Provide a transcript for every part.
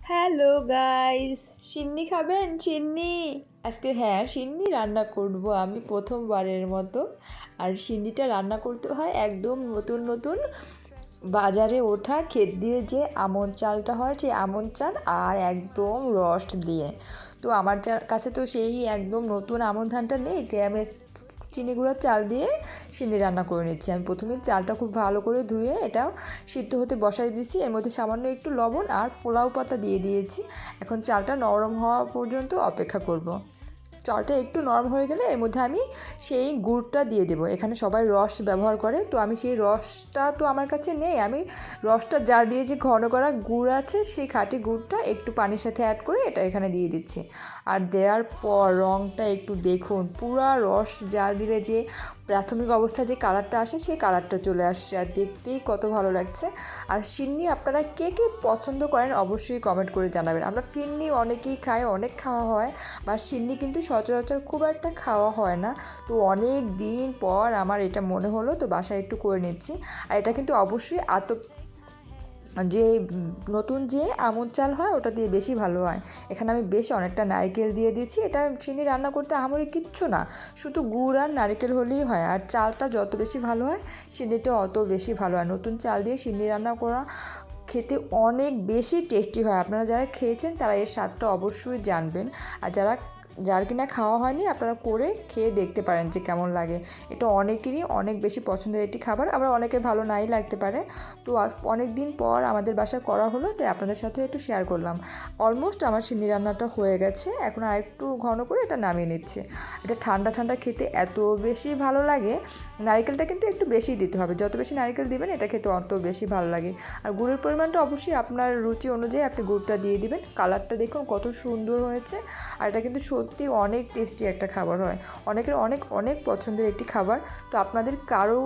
Hello guys, সিন্নি খাবেন? সিন্নি আজকে, হ্যাঁ, সিন্নি রান্না করব আমি প্রথমবারের মতো। আর সিন্নিটা রান্না করতে হয় একদম নতুন নতুন বাজারে ওঠা ক্ষেত দিয়ে যে আমন চালটা হয়, সেই আমন চাল আর একদম রস দিয়ে। তো আমার কাছে তো সেই একদম নতুন আমন ধানটা নেই, তাই আমি চিনি গুঁড়ার চাল দিয়ে সিন্নি রান্না করে নিচ্ছি। আমি প্রথমে চালটা খুব ভালো করে ধুয়ে এটা সিদ্ধ হতে বসাই দিয়েছি। এর মধ্যে সামান্য একটু লবণ আর পোলাও পাতা দিয়ে দিয়েছি। এখন চালটা নরম হওয়া পর্যন্ত অপেক্ষা করব। চালটা একটু নরম হয়ে গেলে এর মধ্যে আমি সেই গুড়টা দিয়ে দেবো। এখানে সবাই রস ব্যবহার করে, তো আমি সেই রসটা তো আমার কাছে নেই। আমি রসটা যা দিয়ে যে ঘন করা গুড় আছে, সেই খাঁটি গুড়টা একটু পানির সাথে অ্যাড করে এটা এখানে দিয়ে দিচ্ছি। আর দেওয়ার পর রঙটা একটু দেখুন, পুরা রস যা দিলে যে প্রাথমিক অবস্থায় যে কালারটা আসে, সেই কালারটা চলে আসছে আর দেখতেই কত ভালো লাগছে। আর ফিরনি আপনারা কে কে পছন্দ করেন অবশ্যই কমেন্ট করে জানাবেন। আমরা ফিরনি অনেকেই খাই, অনেক খাওয়া হয়, বা সিন্নি কিন্তু সচরাচর খুব একটা খাওয়া হয় না। তো অনেক দিন পর আমার এটা মনে হলো, তো বাসায় একটু করে নিচ্ছি। আর এটা কিন্তু অবশ্যই যে নতুন যে আমন চাল হয় ওটা দিয়ে বেশি ভালো হয়। এখানে আমি বেশ অনেকটা নারকেল দিয়ে দিয়েছি। এটা চিনি রান্না করতে আহামরি কিচ্ছু না, শুধু গুড় আর নারকেল হলেই হয়। আর চালটা যত বেশি ভালো হয় সিন্নিটা অত বেশি ভালো হয়। নতুন চাল দিয়ে সিন্নি রান্না করা খেতে অনেক বেশি টেস্টি হয়। আপনারা যারা খেয়েছেন তারা এর স্বাদটা অবশ্যই জানবেন। আর যার কিনা খাওয়া হয়নি, আপনারা করে খেয়ে দেখতে পারেন যে কেমন লাগে। এটা অনেকেরই অনেক বেশি পছন্দের একটি খাবার, আবার অনেকের ভালো নাই লাগতে পারে। তো অনেক দিন পর আমাদের বাসায় করা হলো, তাই আপনাদের সাথে একটু শেয়ার করলাম। অলমোস্ট আমার সিন্নি রান্নাটা হয়ে গেছে, এখন আর একটু ঘন করে এটা নামিয়ে নিচ্ছে। এটা ঠান্ডা ঠান্ডা খেতে এত বেশি ভালো লাগে। নারকেলটা কিন্তু একটু বেশি দিতে হবে, যত বেশি নারকেল দিবেন এটা খেতে অত বেশি ভালো লাগে। আর গুড়ের পরিমাণটা অবশ্যই আপনার রুচি অনুযায়ী আপনি গুড়টা দিয়ে দিবেন। কালারটা দেখুন কত সুন্দর হয়েছে। আর এটা কিন্তু সত্যি অনেক টেস্টি একটা খাবার হয়, অনেকের অনেক অনেক পছন্দের একটি খাবার। তো আপনাদের কারো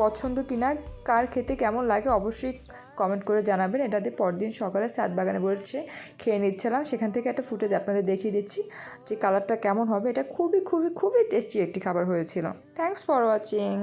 পছন্দ কিনা, কার খেতে কেমন লাগে অবশ্যই কমেন্ট করে জানাবেন। এটাতে পরদিন সকালে ছাদ বাগানে বসে খেয়ে নিচ্ছিলাম, সেখান থেকে একটা ফুটেজ আপনাদের দেখিয়ে দিচ্ছি যে কালারটা কেমন হবে। এটা খুবই খুবই খুবই টেস্টি একটি খাবার হয়েছিল। Thanks for watching.